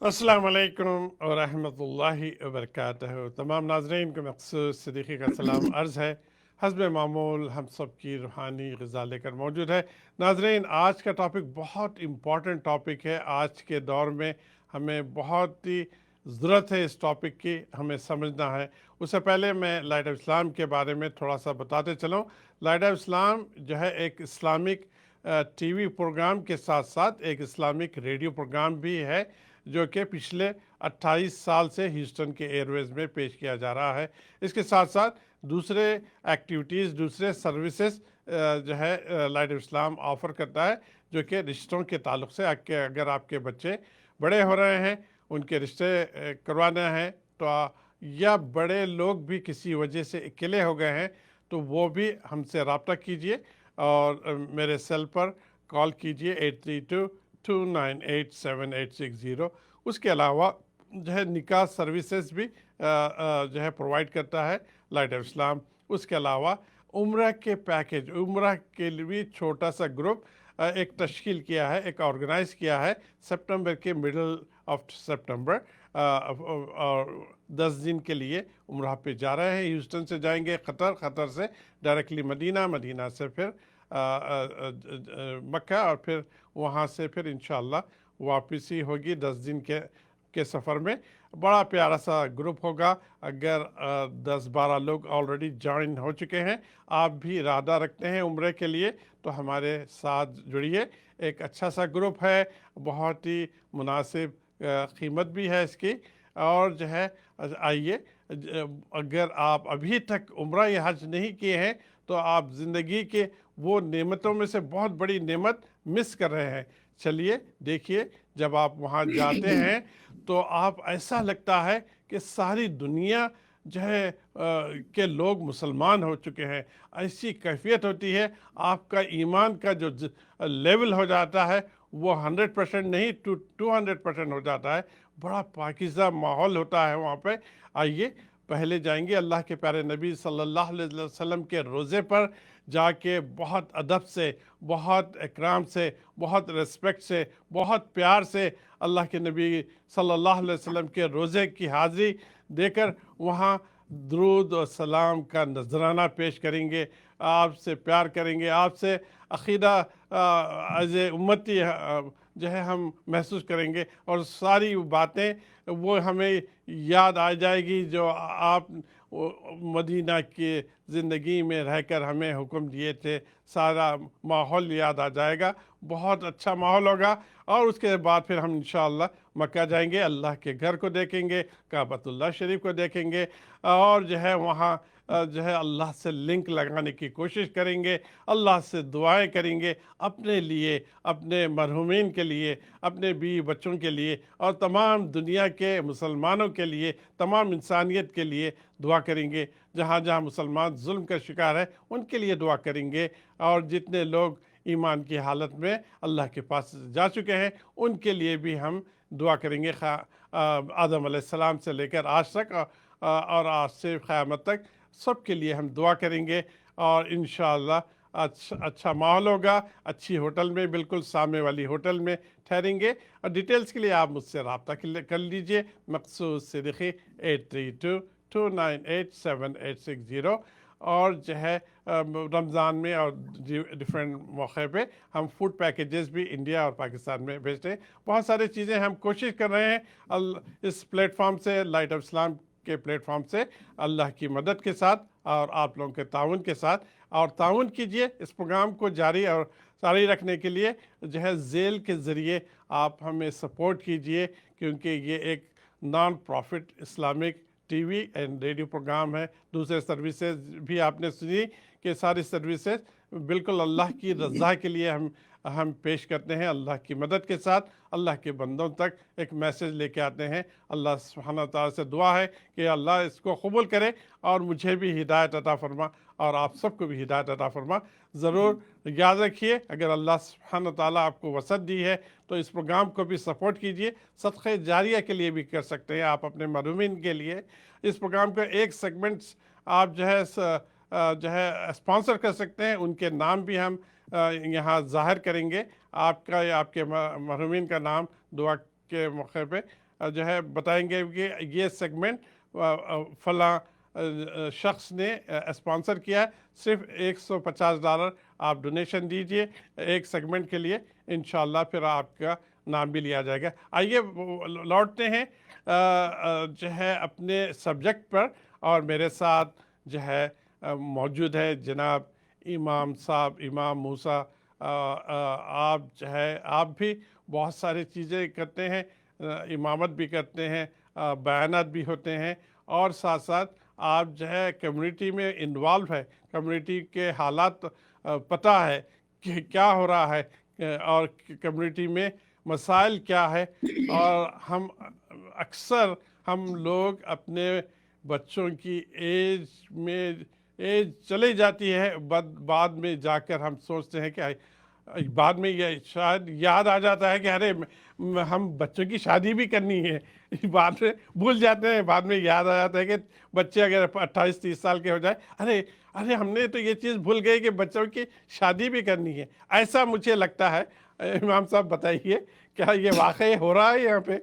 अस्सलाम वालेकुम और रहमतुल्लाहि व बरकातहू। तमाम नाज़रीन को मखसूस सदीक़ी का सलाम अर्ज़ है। हस्ब मामूल हम सब की रूहानी ग़िज़ा लेकर मौजूद है। नाज़रीन, आज का टॉपिक बहुत इम्पॉर्टेंट टॉपिक है। आज के दौर में हमें बहुत ही ज़रूरत है इस टॉपिक की, हमें समझना है। उससे पहले मैं लाइट ऑफ इस्लाम के बारे में थोड़ा सा बताते चलूँ। लाइट ऑफ इस्लाम जो है एक इस्लामिक टीवी प्रोग्राम के साथ साथ एक इस्लामिक रेडियो प्रोग्राम भी है, जो कि पिछले 28 साल से ह्यूस्टन के एयरवेज़ में पेश किया जा रहा है। इसके साथ साथ दूसरे एक्टिविटीज़, दूसरे सर्विसेज जो है लाइट ऑफ इस्लाम ऑफ़र करता है, जो कि रिश्तों के ताल्लुक़ से अगर आपके बच्चे बड़े हो रहे हैं, उनके रिश्ते करवाना है तो या बड़े लोग भी किसी वजह से अकेले हो गए हैं, तो वो भी हमसे रब्ता कीजिए और मेरे सेल पर कॉल कीजिए 8322987860। उसके अलावा जो है निकाह सर्विसेज भी जो है प्रोवाइड करता है लाइट ऑफ इस्लाम। उसके अलावा उम्रह के पैकेज, उम्रह के लिए भी छोटा सा ग्रुप एक तश्कील किया है, एक ऑर्गेनाइज़ किया है सितंबर के मिडल ऑफ सितंबर, और 10 दिन के लिए उम्रह पे जा रहे हैं। ह्यूस्टन से जाएंगे क़तर से डायरेक्टली मदीना से फिर मक्का, और फिर वहाँ से फिर इंशाअल्लाह वापसी होगी 10 दिन के सफ़र में। बड़ा प्यारा सा ग्रुप होगा। अगर 10-12 लोग ऑलरेडी ज्वाइन हो चुके हैं, आप भी इरादा रखते हैं उम्रे के लिए, तो हमारे साथ जुड़िए। एक अच्छा सा ग्रुप है, बहुत ही मुनासिब कीमत भी है इसकी। और जो है आइए, अगर आप अभी तक उम्रा या हज नहीं किए हैं तो आप ज़िंदगी के वो नेमतों में से बहुत बड़ी नेमत मिस कर रहे हैं। चलिए देखिए, जब आप वहाँ जाते हैं तो आप ऐसा लगता है कि सारी दुनिया जो है के लोग मुसलमान हो चुके हैं। ऐसी कैफियत होती है, आपका ईमान का जो लेवल हो जाता है वो 100% नहीं 200% हो जाता है। बड़ा पाकीज़ा माहौल होता है वहाँ पे। आइए पहले जाएंगे अल्लाह के प्यारे नबी सल्लल्लाहु अलैहि वसल्लम के रोज़े पर जाके बहुत अदब से, बहुत इकराम से, बहुत रिस्पेक्ट से, बहुत प्यार से अल्लाह के नबी सल्लल्लाहु अलैहि वसल्लम के रोज़े की हाज़िरी देकर वहाँ दुरूद और सलाम का नजराना पेश करेंगे, आपसे प्यार करेंगे, आपसे अक़ीदा एज़ उम्मती जो है हम महसूस करेंगे, और सारी बातें वो हमें याद आ जाएगी जो आप मदीना की ज़िंदगी में रहकर हमें हुक्म दिए थे। सारा माहौल याद आ जाएगा, बहुत अच्छा माहौल होगा। और उसके बाद फिर हम इंशाअल्लाह मक्का जाएंगे, अल्लाह के घर को देखेंगे, काबतुल्लाह शरीफ को देखेंगे, और जो है वहाँ जो है अल्लाह से लिंक लगाने की कोशिश करेंगे, अल्लाह से दुआएं करेंगे अपने लिए, अपने मरहूमीन के लिए, अपने बीवी बच्चों के लिए, और तमाम दुनिया के मुसलमानों के लिए, तमाम इंसानियत के लिए दुआ करेंगे। जहाँ जहाँ मुसलमान जुल्म का शिकार है उनके लिए दुआ करेंगे, और जितने लोग ईमान की हालत में अल्लाह के पास जा चुके हैं उनके लिए भी हम दुआ करेंगे। आदम अलैहिस्सलाम से लेकर आज तक और आज से क़यामत तक सब के लिए हम दुआ करेंगे। और इंशाअल्लाह अच्छा माहौल होगा। अच्छी होटल में, बिल्कुल सामने वाली होटल में ठहरेंगे। और डिटेल्स के लिए आप मुझसे रब्ता कर लीजिए। मखसूद सिद्दीकी 8322987860। और जो है रमज़ान में और डिफरेंट मौके पे हम फूड पैकेजेस भी इंडिया और पाकिस्तान में भेजते हैं। बहुत सारी चीज़ें हम कोशिश कर रहे हैं इस प्लेटफॉर्म से, लाइट ऑफ इस्लाम के प्लेटफॉर्म से, अल्लाह की मदद के साथ और आप लोगों के ताउन के साथ। और ताउन कीजिए इस प्रोग्राम को जारी और जारी रखने के लिए जो है ज़ेल के ज़रिए आप हमें सपोर्ट कीजिए, क्योंकि ये एक non profit Islamic TV and radio programme है। दूसरे सर्विसेज भी आपने सुनी कि सारी सर्विसेज बिल्कुल अल्लाह की रज़ा के लिए हम पेश करते हैं, अल्लाह की मदद के साथ अल्लाह के बंदों तक एक मैसेज लेके आते हैं। अल्लाह सुब्हानहू व तआला से दुआ है कि अल्लाह इसको कबूल करे और मुझे भी हिदायत अता फरमा और आप सबको भी हिदायत अता फरमा। ज़रूर याद रखिए, अगर अल्लाह सुब्हानहू व तआला आपको वसअत दी है तो इस प्रोग्राम को भी सपोर्ट कीजिए। सदक़े जारिया के लिए भी कर सकते हैं आप अपने मरहूमीन के लिए। इस प्रोग्राम का एक सेगमेंट्स आप जो है स्पॉन्सर कर सकते हैं, उनके नाम भी हम यहाँ ज़ाहिर करेंगे। आपका या आपके मरहूमीन का नाम दुआ के मौके पे جو ہے بتائیں گے کہ یہ سیگمنٹ فلاں شخص نے اسپانسر کیا ہے، صرف $150 آپ ڈونیشن دیجئے ایک سیگمنٹ کے لیے، انشاءاللہ پھر آپ کا نام بھی لیا جائے گا۔ آئیے لوٹتے ہیں جو ہے اپنے سبجیکٹ پر، اور میرے ساتھ جو ہے موجود ہے جناب امام صاحب، امام موسیٰ۔ آپ جو ہے آپ بھی بہت ساری چیزیں کرتے ہیں، امامت بھی کرتے ہیں، بیانات بھی ہوتے ہیں، اور ساتھ ساتھ آپ جو ہے کمیونٹی میں انوالو ہے، کمیونٹی کے حالات پتہ ہے کہ کیا ہو رہا ہے اور کمیونٹی میں مسائل کیا ہے، اور اکثر ہم لوگ اپنے بچوں کی ایج چلی جاتی ہے، بعد میں جا کر ہم سوچتے ہیں کہ بعد میں یہ شاید یاد آ جاتا ہے کہ ارے ہم بچوں کی شادی بھی کرنی ہے، بعد میں بھول جاتے ہیں، بعد میں یاد آ جاتا ہے کہ بچے اگر 28-30 سال کے ہو جائے، ارے ہم نے تو یہ چیز بھول گئے کہ بچوں کی شادی بھی کرنی ہے۔ ایسا مجھے لگتا ہے۔ امام صاحب بتائیے کیا یہ واقعی ہو رہا ہے یہاں پہ؟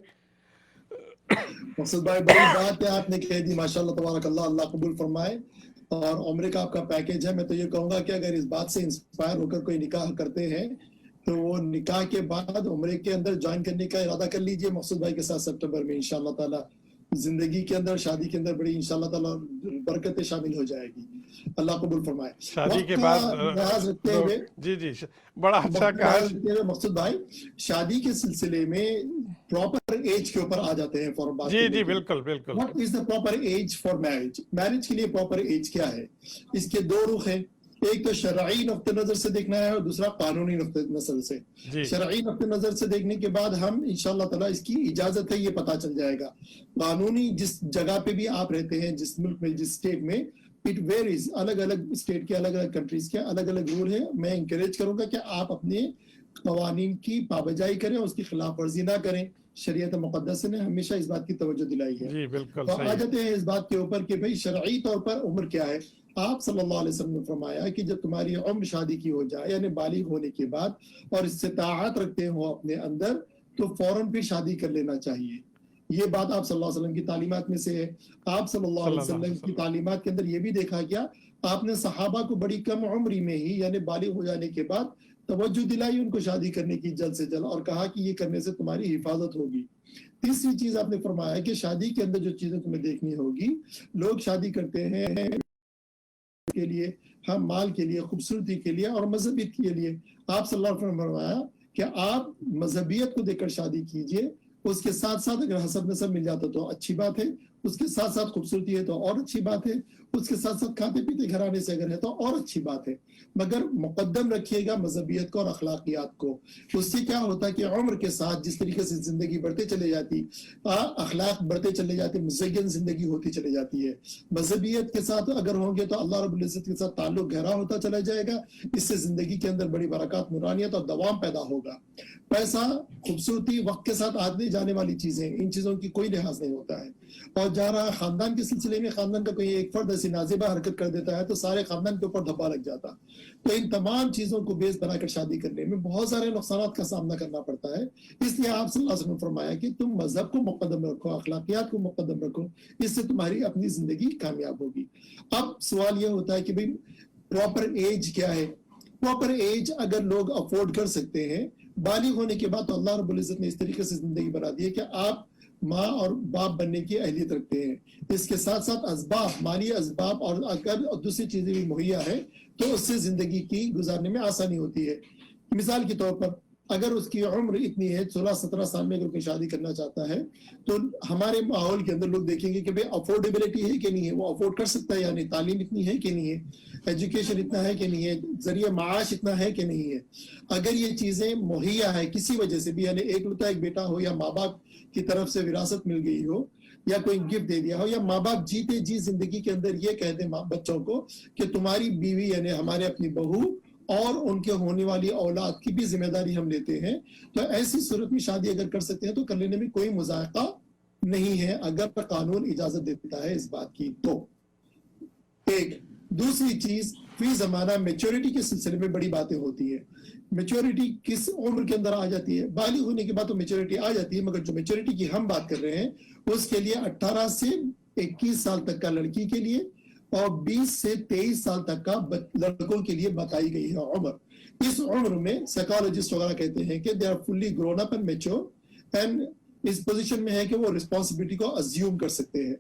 مقصد بھائی بڑی بات ہے آپ نے کہہ دی، ماشاءاللہ تبارک اللہ، اللہ قبول فرمائے۔ اور عمرے کا آپ کا پیکیج ہے، میں تو یہ کہوں گا کہ اگر اس بات سے انسپائر ہو کر کوئی نکاح کرتے ہیں تو وہ نکاح کے بعد عمرے کے اندر جوائن کرنے کا ارادہ کر لیجئے مقصود بھائی کے ساتھ سپٹمبر میں، انشاءاللہ تعالی زندگی کے اندر، شادی کے اندر بڑی انشاءاللہ تعالی برکتیں شامل ہو جائے گی۔ اللہ قبول فرمائے۔ شادی کے وقت بعد کا لحاظ رکھتے ہوئے جی بڑا اچھا کہا مقصود بھائی، شادی کے سلسلے میں پراپر ایج کے اوپر آ جاتے ہیں فوراً بات جی بالکل بالکل۔ What is the proper age for marriage؟ Marriage کے لیے پراپر ایج کیا ہے؟ اس کے دو رخ ہیں، ایک تو شرعی نقطہ نظر سے دیکھنا ہے اور دوسرا قانونی نقطہ نظر سے۔ شرعی نقطہ نظر سے دیکھنے کے بعد ہم انشاءاللہ تعالیٰ اس کی اجازت ہے یہ پتہ چل جائے گا۔ قانونی جس جگہ پہ بھی آپ رہتے ہیں، جس ملک میں، جس اسٹیٹ میں، اٹ ویریز، الگ الگ اسٹیٹ کے، الگ الگ کنٹریز کے الگ الگ رول ہیں۔ میں انکریج کروں گا کہ آپ اپنے قوانین کی پابجائی کریں، اس کی خلاف ورزی نہ کریں۔ شریعت مقدس نے ہمیشہ اس بات کی توجہ دلائی ہے۔ جی بالکل تو صحیح۔ آ جاتے ہیں اس بات کے اوپر کہ بھئی شرعی طور پر عمر کیا ہے۔ آپ صلی اللہ علیہ وسلم نے فرمایا کہ جب تمہاری عمر شادی کی ہو جائے، یعنی بالغ ہونے کے بعد، اور استطاعت رکھتے ہو اپنے اندر، تو فوراً پھر شادی کر لینا چاہیے۔ یہ بات آپ صلی اللہ علیہ وسلم کی تعلیمات میں سے ہے۔ آپ صلی اللہ علیہ وسلم کی تعلیمات کے اندر یہ بھی دیکھا گیا، آپ نے صحابہ کو بڑی کم عمری میں ہی، یعنی بالغ ہو جانے کے بعد، توجہ دلائی ان کو شادی کرنے کی جلد سے جلد، اور کہا کہ یہ کرنے سے تمہاری حفاظت ہوگی۔ تیسری چیز آپ نے فرمایا کہ شادی کے اندر جو چیزیں تمہیں دیکھنی ہوگی، لوگ شادی کرتے ہیں کے لیے، ہم مال کے لیے، خوبصورتی کے لیے اور مذہبیت کے لیے۔ آپ صلی اللہ علیہ وسلم نے فرمایا کہ آپ مذہبیت کو دیکھ کر شادی کیجئے، اس کے ساتھ ساتھ اگر حسب نسب مل جاتا تو اچھی بات ہے، اس کے ساتھ ساتھ خوبصورتی ہے تو اور اچھی بات ہے، اس کے ساتھ ساتھ کھاتے پیتے گھرانے سے اگر ہے تو اور اچھی بات ہے، مگر مقدم رکھیے گا مذہبیت کو اور اخلاقیات کو۔ اس سے کیا ہوتا ہے کہ عمر کے ساتھ جس طریقے سے زندگی بڑھتے چلے جاتی، اخلاق بڑھتے چلے جاتے، مزین زندگی ہوتی چلے جاتی ہے۔ مذہبیت کے ساتھ اگر ہوں گے تو اللہ رب العزت کے ساتھ تعلق گہرا ہوتا چلا جائے گا، اس سے زندگی کے اندر بڑی برکات، نورانیت اور دوام پیدا ہوگا۔ پیسہ، خوبصورتی، وقت کے ساتھ آنے جانے والی چیزیں، ان چیزوں کی کوئی لحاظ نہیں ہوتا ہے۔ اور جا رہا خاندان کے سلسلے میں، خاندان کا کوئی ایک فرد ایسی نازیبہ حرکت کر دیتا ہے تو سارے خاندان کے اوپر دھبا لگ جاتا۔ تو ان تمام چیزوں کو بیس بنا کر شادی کرنے میں بہت سارے نقصانات کا سامنا کرنا پڑتا ہے۔ اس لیے آپ صلی اللہ علیہ وسلم نے فرمایا کہ تم مذہب کو مقدم رکھو، اخلاقیات کو مقدم رکھو، اس سے تمہاری اپنی زندگی کامیاب ہوگی۔ اب سوال یہ ہوتا ہے کہ بھئی پراپر ایج کیا ہے؟ پراپر ایج اگر لوگ افورڈ کر سکتے ہیں، بالغ ہونے کے بعد، تو اللہ رب العزت نے اس طریقے سے زندگی بنا دی ہے کہ آپ ماں اور باپ بننے کی اہلیت رکھتے ہیں۔ اس کے ساتھ ساتھ اسباب، مالی اسباب، اور اگر دوسری چیزیں بھی مہیا ہے تو اس سے زندگی کی گزارنے میں آسانی ہوتی ہے۔ مثال کے طور پر اگر اس کی عمر اتنی ہے 16-17 سال میں اگر کوئی شادی کرنا چاہتا ہے تو ہمارے ماحول کے اندر لوگ دیکھیں گے کہ بھئی افورڈیبلٹی ہے کہ نہیں ہے، وہ افورڈ کر سکتا ہے، یعنی تعلیم اتنی ہے کہ نہیں ہے، ایجوکیشن اتنا ہے کہ نہیں ہے، ذریعہ معاش اتنا ہے کہ نہیں ہے۔ اگر یہ چیزیں مہیا ہے کسی وجہ سے بھی، یعنی ایک لوتا ایک بیٹا ہو، یا ماں باپ کی طرف سے وراثت مل گئی ہو، یا کوئی گفٹ دے دیا ہو، یا ماں باپ جیتے جی زندگی کے اندر یہ کہہ دیں بچوں کو کہ تمہاری بیوی، یعنی ہمارے اپنی بہو اور ان کے ہونے والی اولاد کی بھی ذمہ داری ہم لیتے ہیں، تو ایسی صورت میں شادی اگر کر سکتے ہیں تو کر لینے میں کوئی مذائقہ نہیں ہے، اگر قانون اجازت دیتا ہے اس بات کی۔ تو ایک दूसरी चीज फी जमाना मेच्योरिटी के सिलसिले में बड़ी बातें होती है। मेच्योरिटी किस उम्र के अंदर आ जाती है? बालिग होने के बाद तो मेच्योरिटी आ जाती है, मगर जो मेच्योरिटी की हम बात कर रहे हैं उसके लिए 18 से 21 साल तक का लड़की के लिए और 20 से 23 साल तक का लड़कों के लिए बताई गई है उम्र। इस उम्र में साइकोलॉजिस्ट वगैरह कहते हैं कि they are fully grown up and mature and इस पोजीशन में है कि वो रिस्पॉन्सिबिलिटी को अज्यूम कर सकते हैं।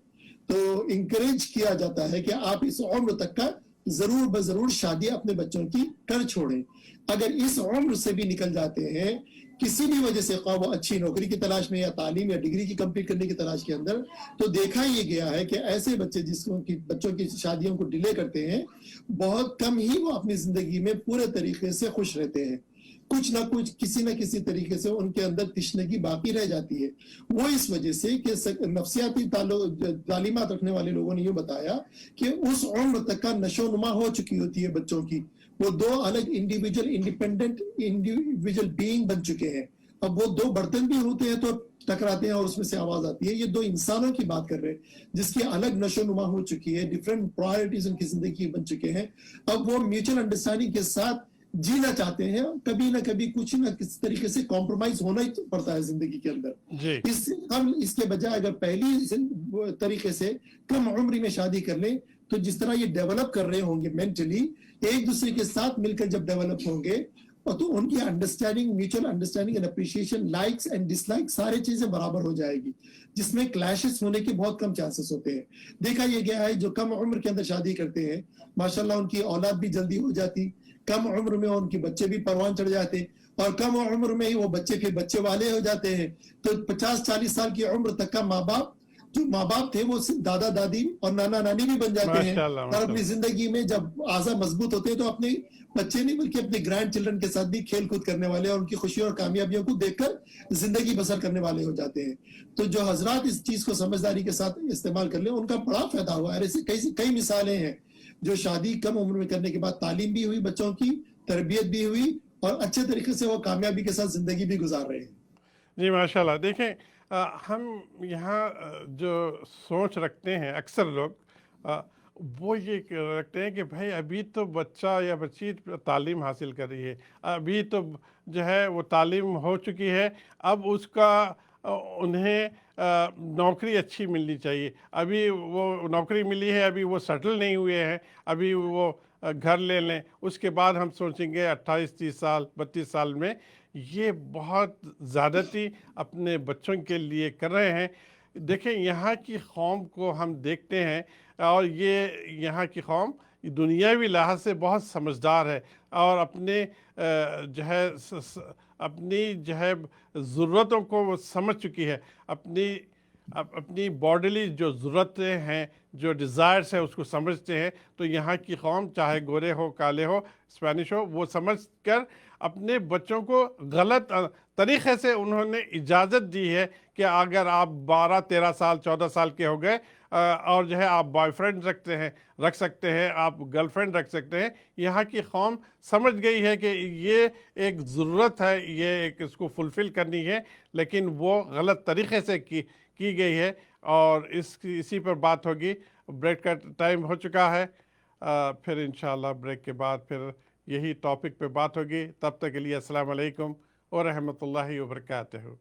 तो इंकरेज किया जाता है कि आप इस उम्र तक का जरूर बजरूर शादी अपने बच्चों की कर छोड़ें। अगर इस उम्र से भी निकल जाते हैं किसी भी वजह से, वो अच्छी नौकरी की तलाश में या तालीम या डिग्री की कंप्लीट करने की तलाश के अंदर, तो देखा ये गया है कि ऐसे बच्चे जिसको की बच्चों की शादियों को डिले करते हैं, बहुत कम ही वो अपनी जिंदगी में पूरे तरीके से खुश रहते हैं। कुछ ना कुछ किसी न किसी तरीके से उनके अंदर तिश्नगी बाकी रह जाती है। वो इस वजह से कि नफ्सियाती तालीमात रखने वाले लोगों ने ये बताया कि उस उम्र तक का नशोनुमा हो चुकी होती है बच्चों की, वो दो अलग इंडिपेंडेंट इंडिविजुअल बीइंग बन चुके हैं। अब वो दो बर्तन भी होते हैं तो टकराते हैं और उसमें से आवाज आती है। ये दो इंसानों की बात कर रहे हैं जिसकी अलग नशोनुमा हो चुकी है, डिफरेंट प्रायोरिटीज उनकी जिंदगी बन चुके हैं। अब वो म्यूचुअल अंडरस्टैंडिंग के साथ जीना चाहते हैं, कभी ना कभी कुछ ना किसी तरीके से कॉम्प्रोमाइज होना ही पड़ता है जिंदगी के अंदर। हम इसके बजाय अगर पहली तरीके से कम उम्र में शादी कर लें, तो जिस तरह ये डेवलप कर रहे होंगे मेंटली, एक दूसरे के साथ मिलकर जब डेवलप होंगे, और तो उनकी understanding, mutual understanding and appreciation, likes and dislike, सारी चीजें बराबर हो जाएगी, जिसमें क्लैशेस होने के बहुत कम चांसेस होते हैं। देखा ये गया है जो कम उम्र के अंदर शादी करते हैं, माशाल्लाह उनकी औलाद भी जल्दी हो जाती, कम उम्र में उनके बच्चे भी परवान चढ़ जाते, और कम उम्र में ही वो बच्चे फिर बच्चे वाले हो जाते हैं। तो 50-40 साल की उम्र तक का जो माँ बाप थे वो दादा दादी और नाना नानी भी बन जाते हैं। और अपनी जिंदगी में जब आज़ा मजबूत होते हैं तो अपने बच्चे नहीं बल्कि अपने ग्रैंड चिल्ड्रन के साथ भी खेल कूद करने वाले और उनकी खुशियों और कामयाबियों को देखकर जिंदगी बसर करने वाले हो जाते हैं। तो जो हजरात इस चीज को समझदारी के साथ इस्तेमाल कर ले, उनका बड़ा फायदा हुआ है। ऐसे कई मिसालें हैं जो शादी कम उम्र में करने के बाद तालीम भी हुई, बच्चों की तरबियत भी हुई, और अच्छे तरीके से वो कामयाबी के साथ जिंदगी भी गुजार रहे हैं। जी माशाल्लाह। देखें, हम यहाँ जो सोच रखते हैं अक्सर लोग, वो ये रखते हैं कि भाई अभी तो बच्चा या बच्ची तालीम हासिल कर रही है, अभी तो जो है वो तालीम हो चुकी है, अब उसका उन्हें नौकरी अच्छी मिलनी चाहिए, अभी वो नौकरी मिली है, अभी वो सेटल नहीं हुए हैं, अभी वो घर ले लें, उसके बाद हम सोचेंगे 28-30 साल 32 साल में। ये बहुत ज़्यादती अपने बच्चों के लिए कर रहे हैं। देखें, यहाँ की कौम को हम देखते हैं, और ये यहाँ की कौम दुनियावी लिहाज से बहुत समझदार है, और अपने अपनी जो है ज़रूरतों को वो समझ चुकी है। अपनी बॉडीली जो ज़रूरतें हैं, जो डिज़ायर्स है, उसको समझते हैं। तो यहाँ की कौम चाहे गोरे हो, काले हो, स्पेनिश हो, वो समझ कर अपने बच्चों को गलत तरीक़े से उन्होंने इजाज़त दी है कि अगर आप 12-13 साल 14 साल के हो गए और जो है आप बॉयफ्रेंड रख सकते हैं, आप गर्लफ्रेंड रख सकते हैं। यहाँ की कौम समझ गई है कि ये एक ज़रूरत है, ये एक इसको फुलफ़िल करनी है, लेकिन वो गलत तरीक़े से की गई है। और इसी पर बात होगी। ब्रेक का टाइम हो चुका है, फिर इंशाअल्लाह ब्रेक के बाद फिर यही टॉपिक पे बात होगी। तब तक के लिए अस्सलाम वालेकुम व रहमतुल्लाहि व बरकातहू।